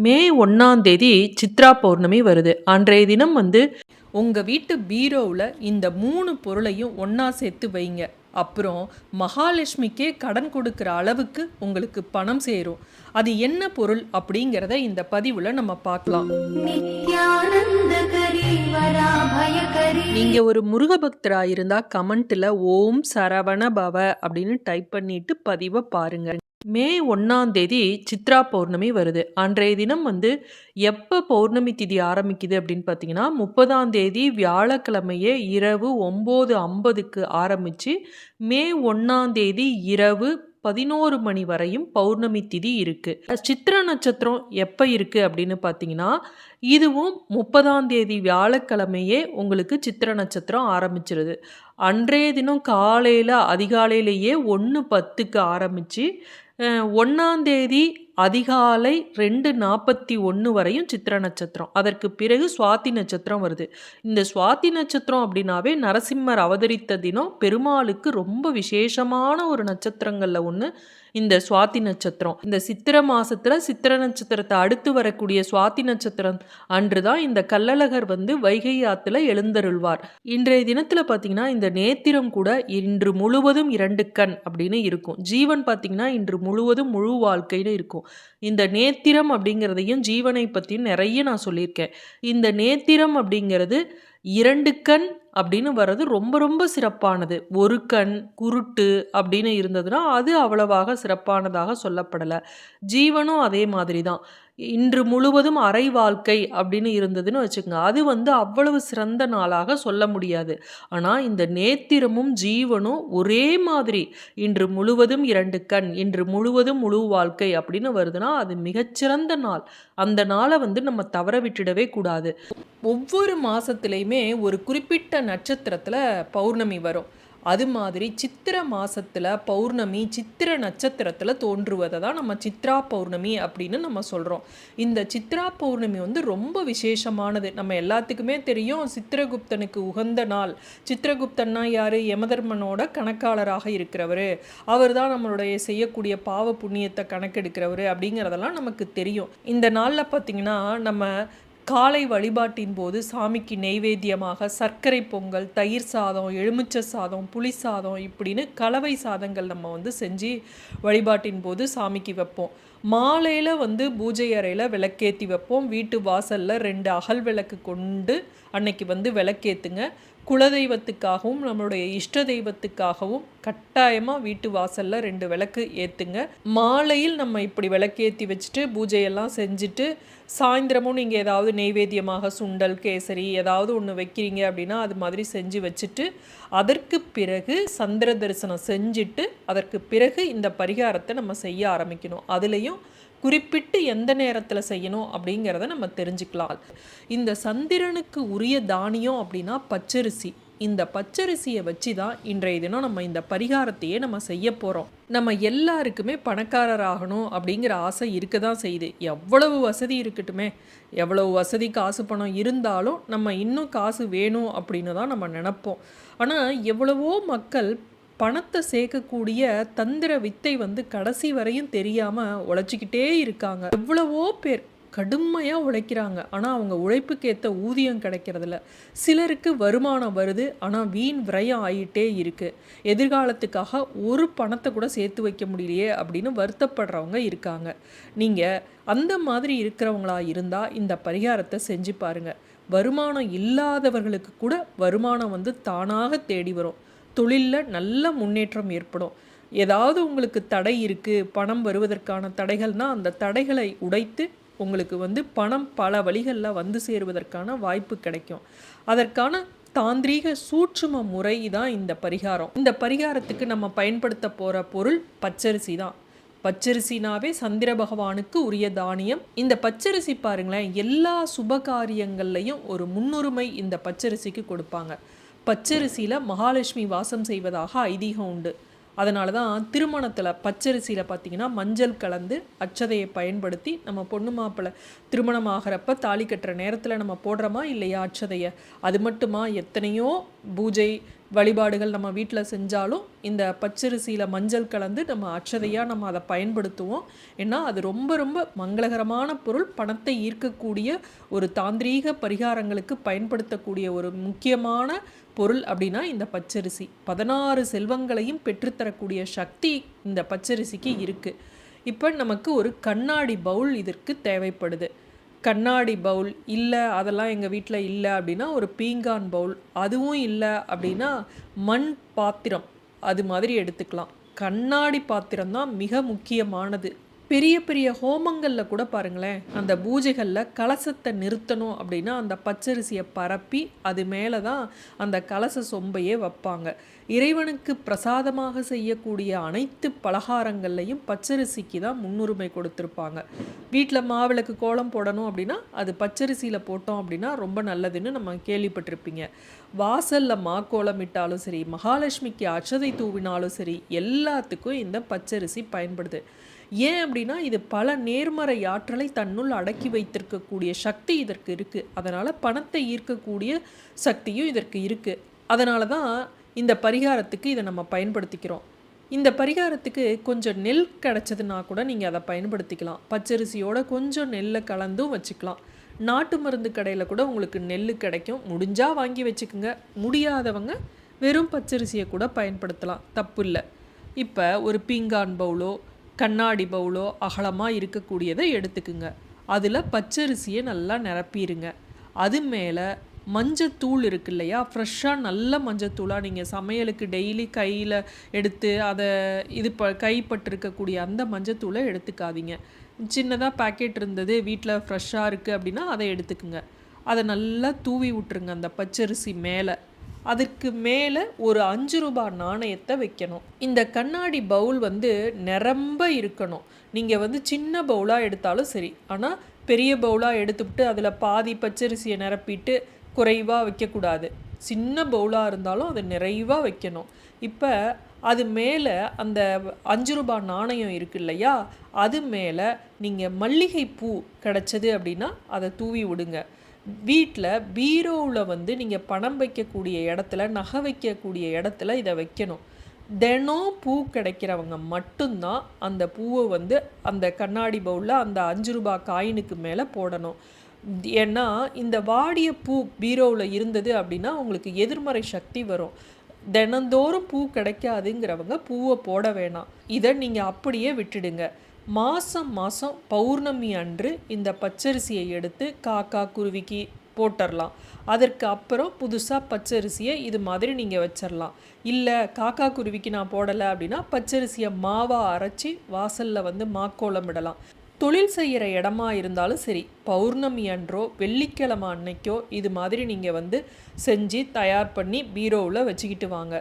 மே 1ஆம் தேதி சித்ரா பௌர்ணமி வருது. அன்றைய தினம் உங்க வீட்டு பீரோவில் இந்த 3 பொருளையும் ஒன்றா சேர்த்து வைங்க. அப்புறம் மகாலட்சுமிக்கே கடன் கொடுக்குற அளவுக்கு உங்களுக்கு பணம் சேரும். அது என்ன பொருள் அப்படிங்கிறத இந்த பதிவில் நம்ம பார்க்கலாம். நீங்கள் ஒரு முருக பக்தராக இருந்தால் கமெண்ட்டில் ஓம் சரவண பவ அப்படின்னு டைப் பண்ணிட்டு பதிவை பாருங்கள். மே 1ஆம் தேதி சித்ரா பௌர்ணமி வருது. அன்றைய தினம் எப்போ பௌர்ணமி திதி ஆரம்பிக்குது அப்படின்னு பார்த்தீங்கன்னா 30ஆம் தேதி வியாழக்கிழமையே இரவு 9:50க்கு ஆரம்பித்து மே 1ஆம் தேதி இரவு 11 மணி வரையும் பௌர்ணமி திதி இருக்கு. சித்திர நட்சத்திரம் எப்போ இருக்கு அப்படின்னு பார்த்தீங்கன்னா இதுவும் 30ஆம் தேதி வியாழக்கிழமையே உங்களுக்கு சித்திர நட்சத்திரம் ஆரம்பிச்சிருது. அன்றைய தினம் காலையில் அதிகாலையிலேயே 1:10க்கு ஆரம்பித்து 1ஆம் தேதி அதிகாலை 2:41 வரையும் சித்திர நட்சத்திரம். அதற்கு பிறகு சுவாதி நட்சத்திரம் வருது. இந்த சுவாதி நட்சத்திரம் அப்படின்னாவே நரசிம்மர் அவதரித்த தினம், பெருமாளுக்கு ரொம்ப விசேஷமான ஒரு நட்சத்திரங்களில் ஒன்று இந்த சுவாதி நட்சத்திரம். இந்த சித்திர மாசத்துல சித்திர நட்சத்திரத்தை அடுத்து வரக்கூடிய சுவாதி நட்சத்திரம் அன்று தான் இந்த கள்ளழகர் வைகை ஆத்துல எழுந்தருள்வார். இன்றைய தினத்துல பார்த்தீங்கன்னா இந்த நேத்திரம் கூட இன்று முழுவதும் 2 கண் அப்படின்னு இருக்கும். ஜீவன் பார்த்தீங்கன்னா இன்று முழுவதும் முழு வாழ்க்கைன்னு இருக்கும். இந்த நேத்திரம் அப்படிங்கிறதையும் ஜீவனை பற்றியும் நிறைய நான் சொல்லியிருக்கேன். இந்த நேத்திரம் அப்படிங்கிறது 2 கண் அப்படின்னு வர்றது ரொம்ப ரொம்ப சிறப்பானது. ஒரு கண் குருட்டு அப்படின்னு இருந்ததுன்னா அது அவ்வளவாக சிறப்பானதாக சொல்லப்படலை. ஜீவனும் அதே மாதிரி தான். இன்று முழுவதும் அரை வாழ்க்கை அப்படின்னு இருந்ததுன்னு வச்சுக்கோங்க, அது அவ்வளவு சிறந்த நாளாக சொல்ல முடியாது. ஆனால் இந்த நேத்திரமும் ஜீவனும் ஒரே மாதிரி இன்று முழுவதும் 2 கண், இன்று முழுவதும் முழு வாழ்க்கை அப்படின்னு வருதுன்னா அது மிகச்சிறந்த நாள். அந்த நாளை நம்ம தவற விட்டுடவே கூடாது. ஒவ்வொரு மாதத்துலேயுமே ஒரு குறிப்பிட்ட நட்சத்திரத்தில் பௌர்ணமி வரும். அது மாதிரி சித்திர மாதத்தில் பௌர்ணமி சித்திர நட்சத்திரத்தில் தோன்றுவதை தான் நம்ம சித்ரா பௌர்ணமி அப்படின்னு நம்ம சொல்கிறோம். இந்த சித்ரா பௌர்ணமி ரொம்ப விசேஷமானது. நம்ம எல்லாத்துக்குமே தெரியும் சித்திரகுப்தனுக்கு உகந்த நாள். சித்திரகுப்தன்னா யார்? யமதர்மனோட கணக்காளராக இருக்கிறவர். அவர் தான் நம்மளுடைய செய்யக்கூடிய பாவ புண்ணியத்தை கணக்கெடுக்கிறவர் அப்படிங்கிறதெல்லாம் நமக்கு தெரியும். இந்த நாளில் பார்த்திங்கன்னா நம்ம காலை வழிபாட்டின் போது சாமிக்கு நெய்வேத்தியமாக சர்க்கரை பொங்கல், தயிர் சாதம், எலுமிச்சை சாதம், புளி சாதம் இப்படின்னு கலவை சாதங்கள் நம்ம செஞ்சு வழிபாட்டின் போது சாமிக்கு வைப்போம். மாலையில் பூஜை அறையில் விளக்கேற்றி வைப்போம். வீட்டு வாசலில் 2 அகல் விளக்கு கொண்டு அன்னைக்கு விளக்கேற்றுங்க. குலதெய்வத்துக்காகவும் நம்மளுடைய இஷ்ட தெய்வத்துக்காகவும் கட்டாயமாக வீட்டு வாசலில் 2 விளக்கு ஏற்றுங்க. மாலையில் நம்ம இப்படி விளக்கேற்றி வச்சுட்டு பூஜையெல்லாம் செஞ்சுட்டு சாயந்தரமும் நீங்கள் ஏதாவது நெய்வேத்தியமாக சுண்டல், கேசரி ஏதாவது ஒன்று வைக்கிறீங்க அப்படின்னா அது மாதிரி செஞ்சு வச்சுட்டு அதற்கு பிறகு சந்திர தரிசனம் செஞ்சுட்டு அதற்கு பிறகு இந்த பரிகாரத்தை நம்ம செய்ய ஆரம்பிக்கணும். அதுலேயும் குறிப்பிட்டு எந்த நேரத்தில் செய்யணும் அப்படிங்கிறத நம்ம தெரிஞ்சுக்கலாம். இந்த சந்திரனுக்கு உரிய தானியம் அப்படின்னா பச்சரிசி. இந்த பச்சரிசியை வச்சு தான் இன்றைய தினம் நம்ம இந்த பரிகாரத்தையே நம்ம செய்ய போகிறோம். நம்ம எல்லாருக்குமே பணக்காரர் ஆகணும் அப்படிங்கிற ஆசை இருக்க தான் செய்யுது. எவ்வளவு வசதி இருக்கட்டுமே, எவ்வளவு வசதி காசு பணம் இருந்தாலும் நம்ம இன்னும் காசு வேணும் அப்படின்னு தான் நம்ம நினைப்போம். ஆனால் எவ்வளவோ மக்கள் பணத்தை சேர்க்கக்கூடிய தந்திர வித்தை கடைசி வரையும் தெரியாமல் உழைச்சிக்கிட்டே இருக்காங்க. எவ்வளவோ பேர் கடுமையாக உழைக்கிறாங்க, ஆனால் அவங்க உழைப்புக்கேற்ற ஊதியம் கிடைக்கிறதில்ல. சிலருக்கு வருமானம் வருது, ஆனால் வீண் விரயம் ஆகிட்டே இருக்குது. எதிர்காலத்துக்காக ஒரு பணத்தை கூட சேர்த்து வைக்க முடியலையே அப்படின்னு வருத்தப்படுறவங்க இருக்காங்க. நீங்கள் அந்த மாதிரி இருக்கிறவங்களா இருந்தால் இந்த பரிகாரத்தை செஞ்சு பாருங்கள். வருமானம் இல்லாதவர்களுக்கு கூட வருமானம் தானாக தேடி வரும். தொழிலில் நல்ல முன்னேற்றம் ஏற்படும். ஏதாவது உங்களுக்கு தடை இருக்குது, பணம் வருவதற்கான தடைகள்னால் அந்த தடைகளை உடைத்து உங்களுக்கு பணம் பல வழிகளில் சேருவதற்கான வாய்ப்பு கிடைக்கும். அதற்கான தாந்திரீக சூட்சும முறை தான் இந்த பரிகாரம். இந்த பரிகாரத்துக்கு நம்ம பயன்படுத்த போகிற பொருள் பச்சரிசி தான். பச்சரிசினாவே சந்திர பகவானுக்கு உரிய தானியம். இந்த பச்சரிசி பாருங்களேன், எல்லா சுபகாரியங்கள்லையும் ஒரு முன்னுரிமை இந்த பச்சரிசிக்கு கொடுப்பாங்க. பச்சரிசியில் மகாலட்சுமி வாசம் செய்வதாக ஐதீகம் உண்டு. அதனால தான் திருமணத்தில் பச்சரிசியில் பார்த்திங்கன்னா மஞ்சள் கலந்து அச்சதையை பயன்படுத்தி நம்ம பொண்ணு மாப்பிள்ளை திருமணம் ஆகிறப்ப தாலி கட்டுற நேரத்தில் நம்ம போடுறோமா இல்லையா அச்சதையை. அது மட்டுமா எத்தனையோ பூஜை வழிபாடுகள் நம்ம வீட்டில் செஞ்சாலும் இந்த பச்சரிசியில் மஞ்சள் கலந்து நம்ம அட்சதையாக நம்ம அதை பயன்படுத்துவோம். ஏன்னா அது ரொம்ப ரொம்ப மங்களகரமான பொருள். பணத்தை ஈர்க்கக்கூடிய ஒரு தாந்திரீக பரிகாரங்களுக்கு பயன்படுத்தக்கூடிய ஒரு முக்கியமான பொருள் அப்படின்னா இந்த பச்சரிசி. 16 செல்வங்களையும் பெற்றுத்தரக்கூடிய சக்தி இந்த பச்சரிசிக்கு இருக்குது. இப்போ நமக்கு ஒரு கண்ணாடி பவுல் இதற்கு தேவைப்படுது. கண்ணாடி பவுல் இல்லை, அதெல்லாம் எங்கள் வீட்டில் இல்லை அப்படின்னா ஒரு பீங்கான் பவுல், அதுவும் இல்லை அப்படின்னா மண் பாத்திரம் அது மாதிரி எடுத்துக்கலாம். கண்ணாடி பாத்திரம் தான் மிக முக்கியமானது. பெரிய பெரிய ஹோமங்களில் கூட பாருங்களேன், அந்த பூஜைகளில் கலசத்தை நிறுத்தணும் அப்படின்னா அந்த பச்சரிசியை பரப்பி அது மேலே தான் அந்த கலச சொம்பையே வைப்பாங்க. இறைவனுக்கு பிரசாதமாக செய்யக்கூடிய அனைத்து பலகாரங்கள்லையும் பச்சரிசிக்கு தான் முன்னுரிமை கொடுத்துருப்பாங்க. வீட்டில் மாவிளக்கு கோலம் போடணும் அப்படின்னா அது பச்சரிசியில் போட்டோம் அப்படின்னா ரொம்ப நல்லதுன்னு நம்ம கேள்விப்பட்டிருப்பீங்க. வாசலில் மாக்கோலம் இட்டாலும் சரி, மகாலட்சுமிக்கு அட்சதை தூவினாலும் சரி, எல்லாத்துக்கும் இந்த பச்சரிசி பயன்படுது. ஏன் அப்படின்னா இது பல நேர்மறை ஆற்றலை தன்னுள் அடக்கி வைத்திருக்கக்கூடிய சக்தி இதற்கு இருக்குது. அதனால் பணத்தை ஈர்க்கக்கூடிய சக்தியும் இதற்கு இருக்குது. அதனால தான் இந்த பரிகாரத்துக்கு இதை நம்ம பயன்படுத்திக்கிறோம். இந்த பரிகாரத்துக்கு கொஞ்சம் நெல் கிடச்சதுன்னா கூட நீங்கள் அதை பயன்படுத்திக்கலாம். பச்சரிசியோட கொஞ்சம் நெல்லை கலந்தும் வச்சுக்கலாம். நாட்டு மருந்து கடையில் கூட உங்களுக்கு நெல் கிடைக்கும். முடிஞ்சால் வாங்கி வச்சுக்கோங்க. முடியாதவங்க வெறும் பச்சரிசியை கூட பயன்படுத்தலாம், தப்பு இல்லை. இப்போ ஒரு பீங்கான் பவுலோ கண்ணாடி பவுலோ அகலமாக இருக்கக்கூடியதை எடுத்துக்குங்க. அதில் பச்சரிசியை நல்லா நிரப்பிடுங்க. அது மேலே மஞ்சத்தூள் இருக்கு இல்லையா, ஃப்ரெஷ்ஷாக நல்ல மஞ்சத்தூளாக நீங்கள் சமையலுக்கு டெய்லி கையில் எடுத்து அதை கைப்பற்றிருக்கக்கூடிய அந்த மஞ்சத்தூளை எடுத்துக்காதீங்க. சின்னதாக பேக்கெட் இருந்தது வீட்டில் ஃப்ரெஷ்ஷாக இருக்குது அப்படின்னா அதை எடுத்துக்குங்க. அதை நல்லா தூவி விட்டுருங்க அந்த பச்சரிசி மேலே. அதற்கு மேலே ஒரு 5 ரூபாய் நாணயத்தை வைக்கணும். இந்த கண்ணாடி பவுல் நிரம்ப இருக்கணும். நீங்கள் சின்ன பவுலாக எடுத்தாலும் சரி, ஆனால் பெரிய பவுலாக எடுத்துவிட்டு அதில் பாதி பச்சரிசியை நிரப்பிட்டு குறைவாக வைக்கக்கூடாது. சின்ன பவுலாக இருந்தாலும் அது நிறைவாக வைக்கணும். இப்போ அது மேலே அந்த 5 ரூபாய் நாணயம் இருக்கு இல்லையா, அது மேலே நீங்கள் மல்லிகை பூ கிடச்சது அப்படின்னா அதை தூவி விடுங்க. வீட்டில் பீரோவில் நீங்கள் பணம் வைக்கக்கூடிய இடத்துல, நகை வைக்கக்கூடிய இடத்துல இதை வைக்கணும். தினம் பூ கிடைக்கிறவங்க மட்டும்தான் அந்த பூவை அந்த கண்ணாடி பவுலில் அந்த 5 ரூபாய் காயினுக்கு மேலே போடணும். ஏன்னா இந்த வாடிய பூ பீரோவில் இருந்தது அப்படின்னா உங்களுக்கு எதிர்மறை சக்தி வரும். தினந்தோறும் பூ கிடைக்காதுங்கிறவங்க பூவை போட வேணாம். இதை நீங்கள் அப்படியே விட்டுடுங்க. மாதம் பௌர்ணமி அன்று இந்த பச்சரிசியை எடுத்து காக்கா குருவிக்கு போட்டுடலாம். அதற்கு அப்புறம் புதுசாக பச்சரிசியை இது மாதிரி நீங்கள் வச்சிடலாம். இல்லை காக்கா குருவிக்கு நான் போடலை அப்படின்னா பச்சரிசியை மாவாக அரைச்சி வாசலில் மாக்கோலம் இடலாம். தொழில் செய்கிற இடமா இருந்தாலும் சரி, பௌர்ணமி அன்றோ வெள்ளிக்கிழமை அன்னைக்கோ இது மாதிரி நீங்கள் செஞ்சு தயார் பண்ணி பீரோவில் வச்சுக்கிட்டு வாங்க.